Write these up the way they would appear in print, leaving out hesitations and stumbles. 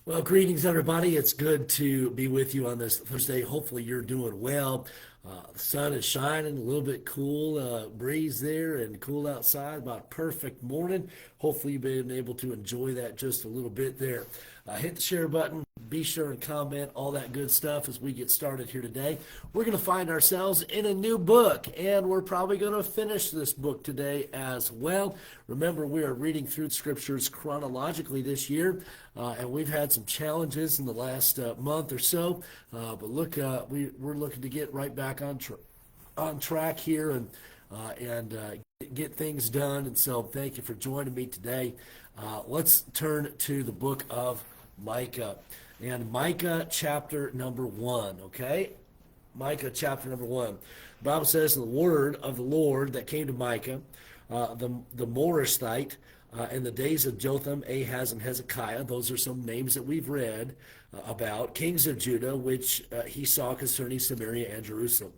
Well, greetings, everybody. It's good to be with you on this Thursday. Hopefully, you're doing well. The sun is shining, a little bit cool, breeze there, and cool outside. About perfect morning. Hopefully, you've been able to enjoy that just a little bit there. Hit the share button. Be sure and comment all that good stuff as we get started here today. We're going to find ourselves in a new book, and we're probably going to finish this book today as well. Remember, we are reading through the scriptures chronologically this year, and we've had some challenges in the last month or so. But look, we're looking to get right back on track here and get things done. And so, thank you for joining me today. Let's turn to the book of Micah. And Micah chapter number 1, okay? Micah chapter number 1. The Bible says, the word of the Lord that came to Micah, the Morishthite, in the days of Jotham, Ahaz, and Hezekiah. Those are some names that we've read about, kings of Judah, which he saw concerning Samaria and Jerusalem.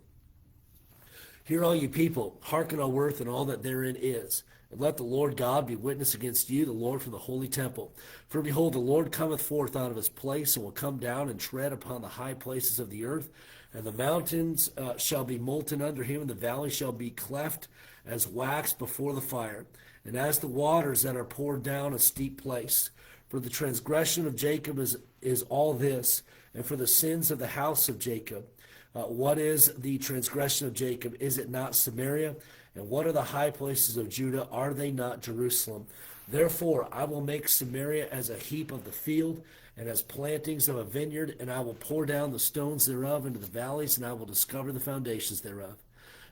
Hear all you people, hearken, O earth, and all that therein is. And let the Lord God be witness against you, the Lord from the holy temple. For behold, the Lord cometh forth out of his place, and will come down and tread upon the high places of the earth. And the mountains shall be molten under him, and the valleys shall be cleft as wax before the fire, and as the waters that are poured down a steep place. For the transgression of Jacob is all this, and for the sins of the house of Jacob. What is the transgression of Jacob? Is it not Samaria? And what are the high places of Judah? Are they not Jerusalem? Therefore I will make Samaria as a heap of the field, and as plantings of a vineyard, and I will pour down the stones thereof into the valleys, and I will discover the foundations thereof.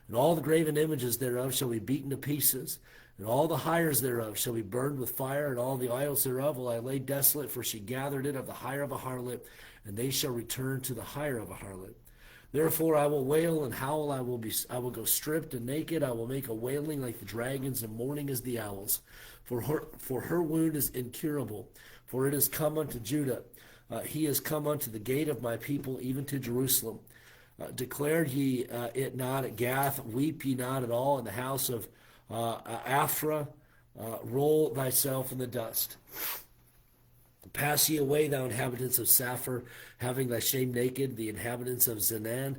And all the graven images thereof shall be beaten to pieces, and all the hires thereof shall be burned with fire, and all the idols thereof will I lay desolate, for she gathered it of the hire of a harlot, and they shall return to the hire of a harlot. Therefore I will wail and howl, I will go stripped and naked, I will make a wailing like the dragons, and mourning as the owls. For her wound is incurable, for it is come unto Judah. He is come unto the gate of my people, even to Jerusalem. Declared ye it not at Gath, weep ye not at all in the house of Aphrah, roll thyself in the dust. Pass ye away, thou inhabitants of Saphir, having thy shame naked. The inhabitants of Zenan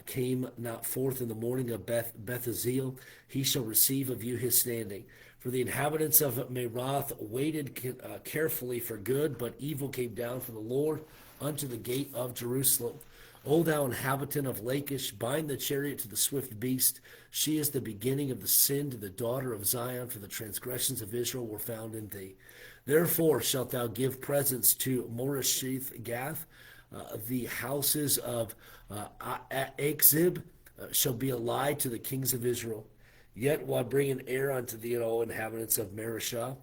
came not forth in the morning of Bethazeel. He shall receive of you his standing. For the inhabitants of Meroth waited carefully for good, but evil came down from the Lord unto the gate of Jerusalem. O thou inhabitant of Lachish, bind the chariot to the swift beast. She is the beginning of the sin to the daughter of Zion, for the transgressions of Israel were found in thee. Therefore shalt thou give presents to Moresheth Gath. The houses of Achzib shall be a lie to the kings of Israel. Yet will I bring an heir unto thee, O inhabitants of Mareshah.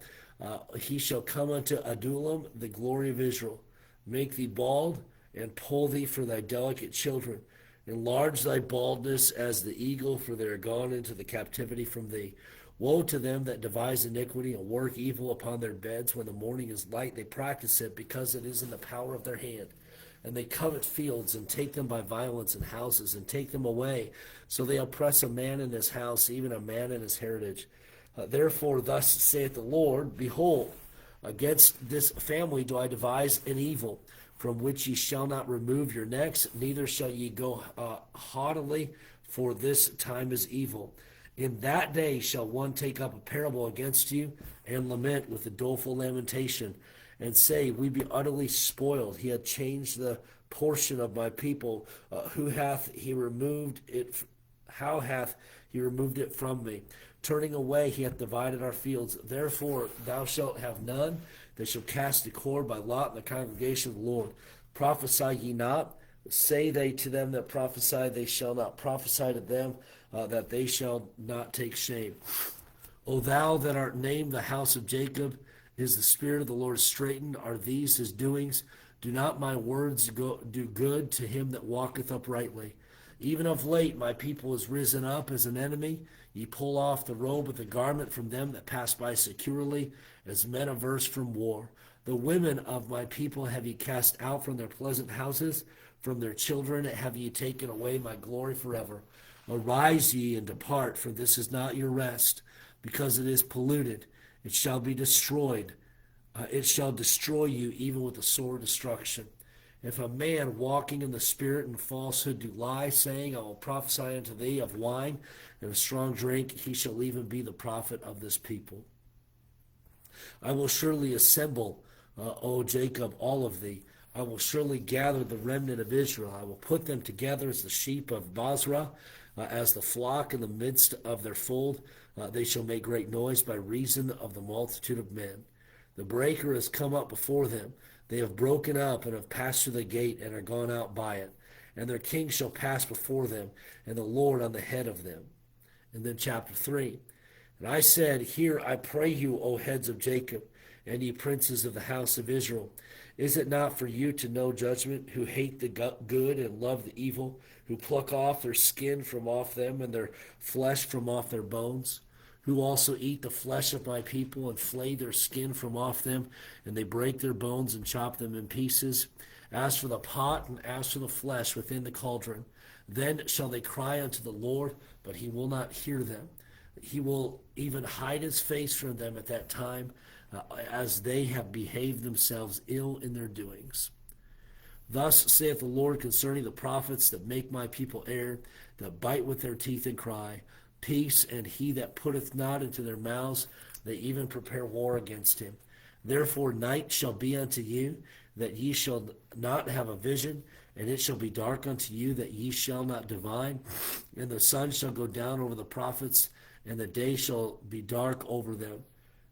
He shall come unto Adullam, the glory of Israel. Make thee bald, and pull thee for thy delicate children. Enlarge thy baldness as the eagle, for they are gone into the captivity from thee. Woe to them that devise iniquity and work evil upon their beds. When the morning is light, they practice it, because it is in the power of their hand. And they covet fields, and take them by violence, and houses, and take them away. So they oppress a man in his house, even a man in his heritage. Therefore thus saith the Lord, Behold, against this family do I devise an evil, from which ye shall not remove your necks, neither shall ye go haughtily, for this time is evil. In that day shall one take up a parable against you, and lament with a doleful lamentation, and say, We be utterly spoiled. He hath changed the portion of my people. Who hath he removed it? How hath he removed it from me? Turning away, he hath divided our fields. Therefore thou shalt have none. They shall cast a cord by lot in the congregation of the Lord. Prophesy ye not? Say they to them that prophesy, they shall not prophesy to them, that they shall not take shame. O thou that art named the house of Jacob, is the spirit of the Lord straitened? Are these his doings? Do not my words do good to him that walketh uprightly? Even of late my people is risen up as an enemy. Ye pull off the robe of the garment from them that pass by securely, as men averse from war. The women of my people have ye cast out from their pleasant houses. From their children have ye taken away my glory forever. Arise ye and depart, for this is not your rest, because it is polluted. It shall be destroyed. It shall destroy you even with the sword of destruction. If a man walking in the spirit and falsehood do lie, saying, I will prophesy unto thee of wine and of strong drink, he shall even be the prophet of this people. I will surely assemble, O Jacob, all of thee. I will surely gather the remnant of Israel. I will put them together as the sheep of Basra, as the flock in the midst of their fold. They shall make great noise by reason of the multitude of men. The breaker has come up before them. They have broken up and have passed through the gate and are gone out by it. And their king shall pass before them, and the Lord on the head of them. And then chapter 3. And I said, Hear, I pray you, O heads of Jacob, and ye princes of the house of Israel. Is it not for you to know judgment, who hate the good and love the evil, who pluck off their skin from off them and their flesh from off their bones? Who also eat the flesh of my people and flay their skin from off them, and they break their bones and chop them in pieces. As for the pot and as for the flesh within the cauldron, then shall they cry unto the Lord, but he will not hear them. He will even hide his face from them at that time, as they have behaved themselves ill in their doings. Thus saith the Lord concerning the prophets that make my people err, that bite with their teeth and cry, Peace, and he that putteth not into their mouths, they even prepare war against him. Therefore night shall be unto you, that ye shall not have a vision, and it shall be dark unto you, that ye shall not divine. And the sun shall go down over the prophets, and the day shall be dark over them.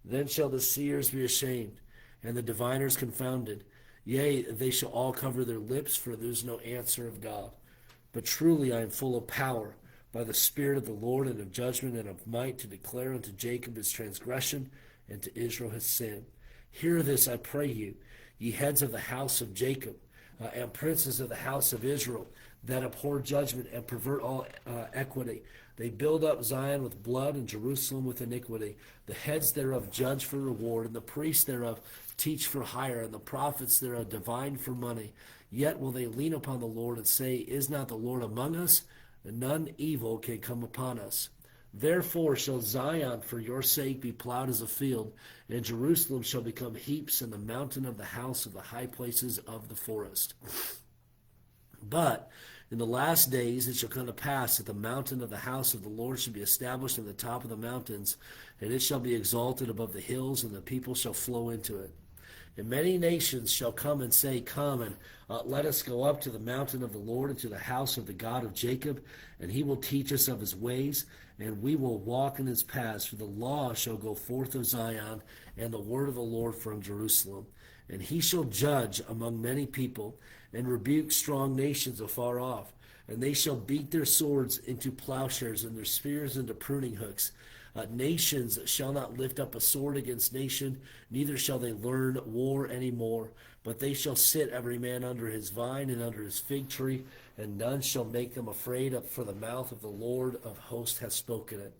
Then shall the seers be ashamed, and the diviners confounded. Yea, they shall all cover their lips, for there is no answer of God. But truly I am full of power, by the Spirit of the Lord, and of judgment and of might, to declare unto Jacob his transgression, and to Israel his sin. Hear this, I pray you, ye heads of the house of Jacob, and princes of the house of Israel, that abhor judgment and pervert all equity. They build up Zion with blood, and Jerusalem with iniquity. The heads thereof judge for reward, and the priests thereof teach for hire, and the prophets thereof divine for money. Yet will they lean upon the Lord and say, Is not the Lord among us? And none evil can come upon us. Therefore shall Zion for your sake be plowed as a field, and Jerusalem shall become heaps, and the mountain of the house of the high places of the forest. But in the last days it shall come to pass that the mountain of the house of the Lord shall be established in the top of the mountains, and it shall be exalted above the hills, and the people shall flow into it. And many nations shall come and say, Come, and let us go up to the mountain of the Lord, and to the house of the God of Jacob, and he will teach us of his ways, and we will walk in his paths. For the law shall go forth of Zion, and the word of the Lord from Jerusalem. And he shall judge among many people, and rebuke strong nations afar off. And they shall beat their swords into plowshares, and their spears into pruning hooks. Nations shall not lift up a sword against nation, neither shall they learn war any more. But they shall sit every man under his vine and under his fig tree, and none shall make them afraid, for the mouth of the Lord of hosts hath spoken it.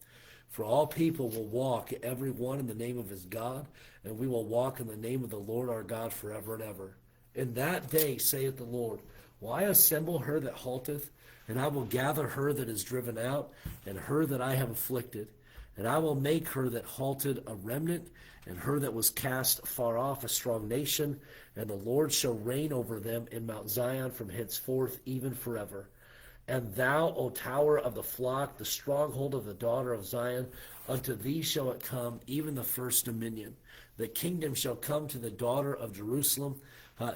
For all people will walk, every one in the name of his God, and we will walk in the name of the Lord our God forever and ever. In that day, saith the Lord, will I assemble her that halteth, and I will gather her that is driven out, and her that I have afflicted. And I will make her that halted a remnant, and her that was cast far off a strong nation, and the Lord shall reign over them in Mount Zion from henceforth even forever. And thou, O tower of the flock, the stronghold of the daughter of Zion, unto thee shall it come, even the first dominion. The kingdom shall come to the daughter of Jerusalem.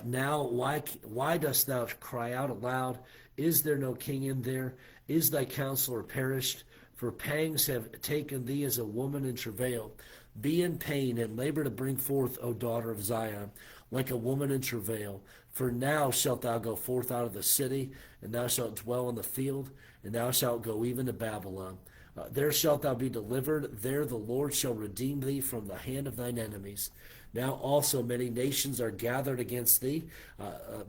Now, why dost thou cry out aloud? Is there no king in there? Is thy counselor perished? For pangs have taken thee as a woman in travail. Be in pain and labor to bring forth, O daughter of Zion, like a woman in travail. For now shalt thou go forth out of the city, and thou shalt dwell in the field, and thou shalt go even to Babylon. There shalt thou be delivered. There the Lord shall redeem thee from the hand of thine enemies. Now also many nations are gathered against thee,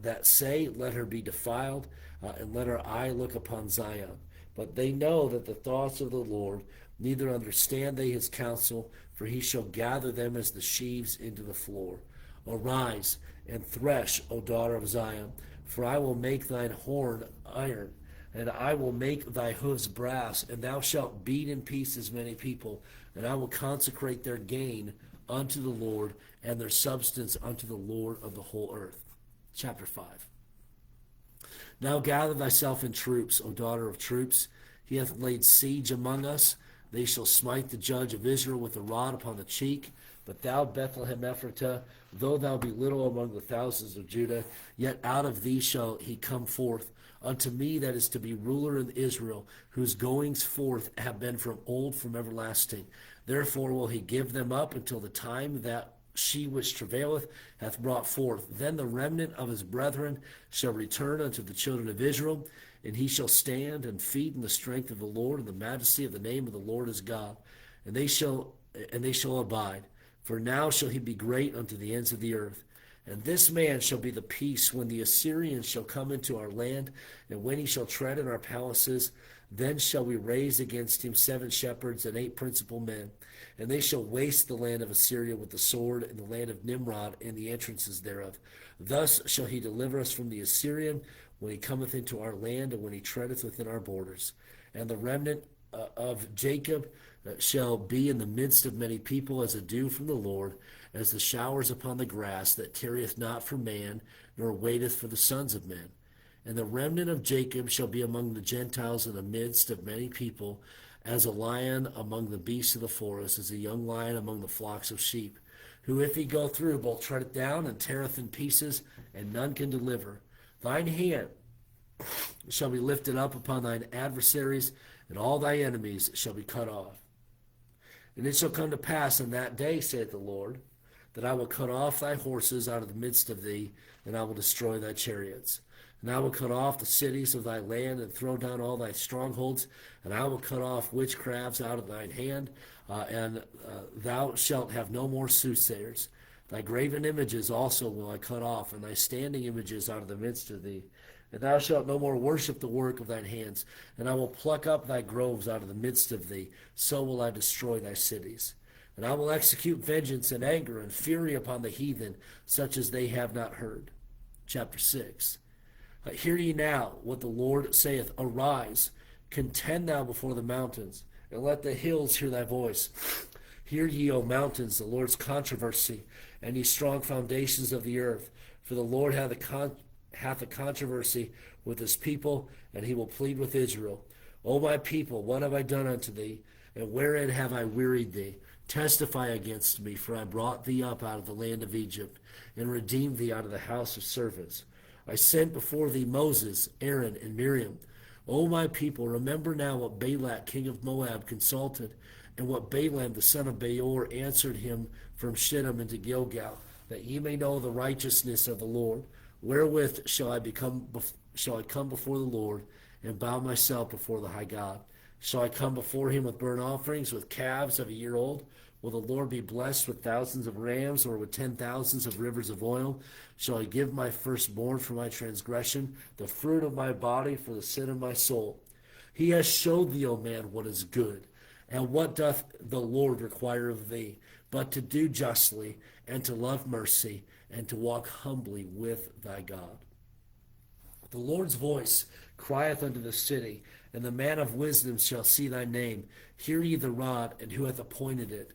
that say, Let her be defiled, and let her eye look upon Zion. But they know that the thoughts of the Lord, neither understand they his counsel, for he shall gather them as the sheaves into the floor. Arise and thresh, O daughter of Zion, for I will make thine horn iron, and I will make thy hoofs brass, and thou shalt beat in pieces many people, and I will consecrate their gain unto the Lord, and their substance unto the Lord of the whole earth. Chapter 5. Now gather thyself in troops, O daughter of troops. He hath laid siege among us. They shall smite the judge of Israel with a rod upon the cheek. But thou, Bethlehem Ephratah, though thou be little among the thousands of Judah, yet out of thee shall he come forth unto me that is to be ruler in Israel, whose goings forth have been from old, from everlasting. Therefore will he give them up until the time that she which travaileth hath brought forth. Then the remnant of his brethren shall return unto the children of Israel, and he shall stand and feed in the strength of the Lord, and the majesty of the name of the Lord his God. And they shall abide. For now shall he be great unto the ends of the earth. And this man shall be the peace when the Assyrians shall come into our land, and when he shall tread in our palaces. Then shall we raise against him 7 shepherds and 8 principal men. And they shall waste the land of Assyria with the sword, and the land of Nimrod and the entrances thereof. Thus shall he deliver us from the Assyrian, when he cometh into our land, and when he treadeth within our borders. And the remnant of Jacob shall be in the midst of many people, as a dew from the Lord, as the showers upon the grass, that tarrieth not for man, nor waiteth for the sons of men. And the remnant of Jacob shall be among the Gentiles in the midst of many people, as a lion among the beasts of the forest, as a young lion among the flocks of sheep, who if he go through, both treadeth down and teareth in pieces, and none can deliver. Thine hand shall be lifted up upon thine adversaries, and all thy enemies shall be cut off. And it shall come to pass in that day, saith the Lord, that I will cut off thy horses out of the midst of thee, and I will destroy thy chariots. And I will cut off the cities of thy land, and throw down all thy strongholds, and I will cut off witchcrafts out of thine hand, and thou shalt have no more soothsayers. Thy graven images also will I cut off, and thy standing images out of the midst of thee. And thou shalt no more worship the work of thine hands, and I will pluck up thy groves out of the midst of thee. So will I destroy thy cities. And I will execute vengeance and anger and fury upon the heathen, such as they have not heard. Chapter 6. Hear ye now what the Lord saith. Arise, contend thou before the mountains, and let the hills hear thy voice. Hear ye, O mountains, the Lord's controversy, and ye strong foundations of the earth. For the Lord hath a controversy with his people, and he will plead with Israel. O my people, what have I done unto thee? And wherein have I wearied thee? Testify against me, for I brought thee up out of the land of Egypt, and redeemed thee out of the house of servants. I sent before thee Moses, Aaron, and Miriam. O my people, remember now what Balak king of Moab consulted, and what Balaam the son of Beor answered him from Shittim into Gilgal, that ye may know the righteousness of the Lord. Wherewith shall I come before the Lord, and bow myself before the high God? Shall I come before him with burnt offerings, with calves of a year old? Will the Lord be blessed with thousands of rams, or with 10,000s of rivers of oil? Shall I give my firstborn for my transgression, the fruit of my body for the sin of my soul? He has showed thee, O man, what is good. And what doth the Lord require of thee, but to do justly, and to love mercy, and to walk humbly with thy God? The Lord's voice crieth unto the city, and the man of wisdom shall see thy name. Hear ye the rod, and who hath appointed it?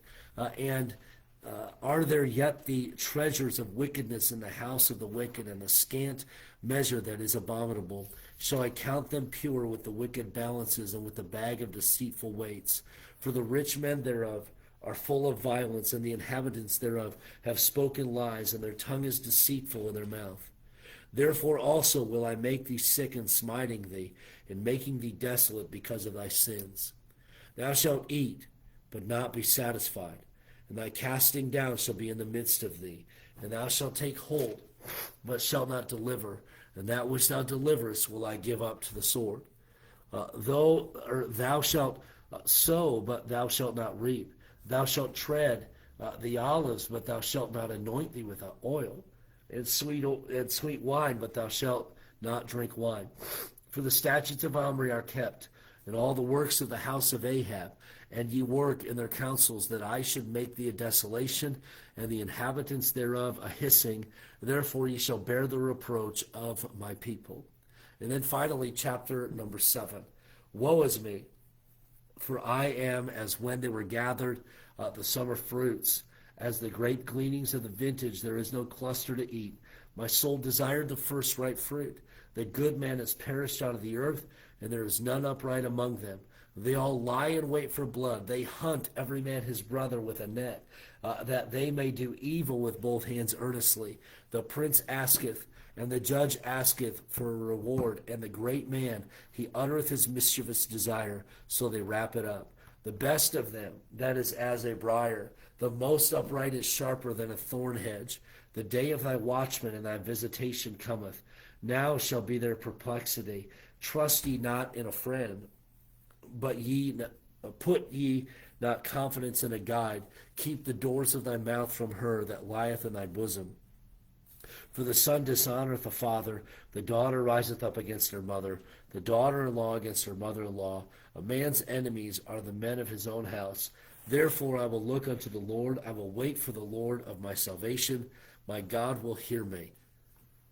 Are there yet the treasures of wickedness in the house of the wicked, and the scant measure that is abominable? Shall I count them pure with the wicked balances, and with the bag of deceitful weights? For the rich men thereof are full of violence, and the inhabitants thereof have spoken lies, and their tongue is deceitful in their mouth. Therefore also will I make thee sick in smiting thee, and making thee desolate because of thy sins. Thou shalt eat, but not be satisfied, and thy casting down shall be in the midst of thee. And thou shalt take hold, but shalt not deliver, and that which thou deliverest will I give up to the sword. Thou shalt sow, but thou shalt not reap. Thou shalt tread the olives, but thou shalt not anoint thee with oil, and sweet wine, but thou shalt not drink wine. For the statutes of Omri are kept, and all the works of the house of Ahab, and ye work in their counsels, that I should make thee a desolation, and the inhabitants thereof a hissing. Therefore ye shall bear the reproach of my people. And then finally, chapter number 7. Woe is me, for I am as when they were gathered the summer fruits, As the grape gleanings of the vintage, there is no cluster to eat. My soul desired the first ripe fruit. The good man has perished out of the earth, and there is none upright among them. They all lie in wait for blood. They hunt every man his brother with a net, that they may do evil with both hands earnestly. The prince asketh, and the judge asketh for a reward, and the great man, he uttereth his mischievous desire, so they wrap it up. The best of them, that is as a briar. The most upright is sharper than a thorn hedge. The day of thy watchman and thy visitation cometh. Now shall be their perplexity. Trust ye not in a friend, but put ye not confidence in a guide. Keep the doors of thy mouth from her that lieth in thy bosom. For the son dishonoreth the father, the daughter riseth up against her mother, the daughter-in-law against her mother-in-law. A man's enemies are the men of his own house. Therefore I will look unto the Lord, I will wait for the Lord of my salvation. My God will hear me.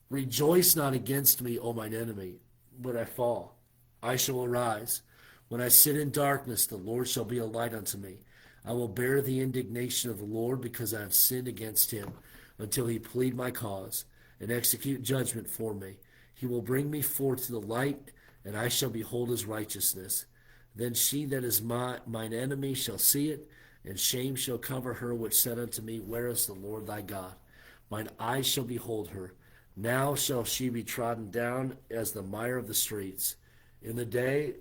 Rejoice not against me, O mine enemy, when I fall. I shall arise. When I sit in darkness, the Lord shall be a light unto me. I will bear the indignation of the Lord, because I have sinned against him, until he plead my cause, and execute judgment for me. He will bring me forth to the light, and I shall behold his righteousness. Then she that is mine enemy shall see it, and shame shall cover her which said unto me, Where is the Lord thy God? Mine eyes shall behold her. Now shall she be trodden down as the mire of the streets. In the day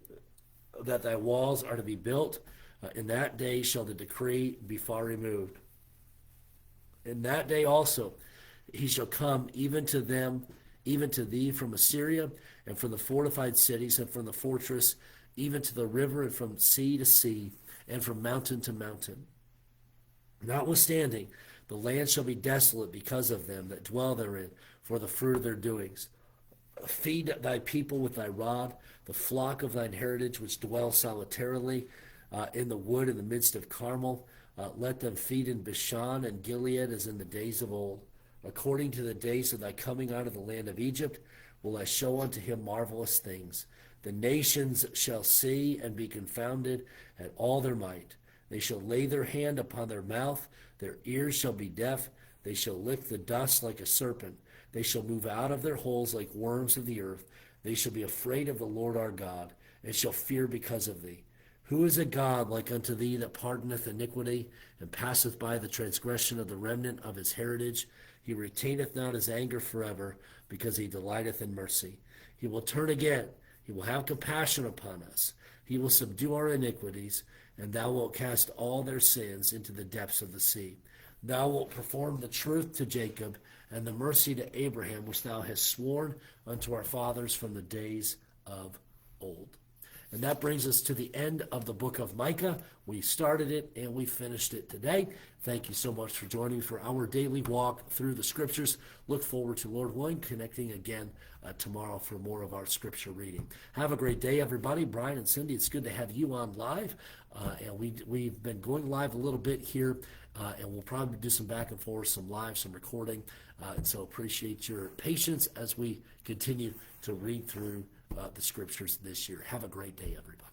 that thy walls are to be built, in that day shall the decree be far removed. In that day also he shall come even to them, even to thee from Assyria, and from the fortified cities, and from the fortress, even to the river, and from sea to sea, and from mountain to mountain. Notwithstanding, the land shall be desolate because of them that dwell therein, for the fruit of their doings. Feed thy people with thy rod, the flock of thine heritage which dwell solitarily in the wood in the midst of Carmel. Let them feed in Bashan and Gilead as in the days of old. According to the days of thy coming out of the land of Egypt, will I show unto him marvelous things. The nations shall see and be confounded at all their might. They shall lay their hand upon their mouth, their ears shall be deaf, they shall lick the dust like a serpent. They shall move out of their holes like worms of the earth. They shall be afraid of the Lord our God, and shall fear because of thee. Who is a God like unto thee, that pardoneth iniquity, and passeth by the transgression of the remnant of his heritage? He retaineth not his anger forever, because he delighteth in mercy. He will turn again, he will have compassion upon us. He will subdue our iniquities, and thou wilt cast all their sins into the depths of the sea. Thou wilt perform the truth to Jacob, and the mercy to Abraham, which thou hast sworn unto our fathers from the days of old. And that brings us to the end of the book of Micah. We started it and we finished it today. Thank you so much for joining me for our daily walk through the scriptures. Look forward to, Lord willing, connecting again tomorrow for more of our scripture reading. Have a great day, everybody. Brian and Cindy, it's good to have you on live. And we've been going live a little bit here, and we'll probably do some back and forth, some live, some recording. And so appreciate your patience as we continue to read through the scriptures this year. Have a great day, everybody.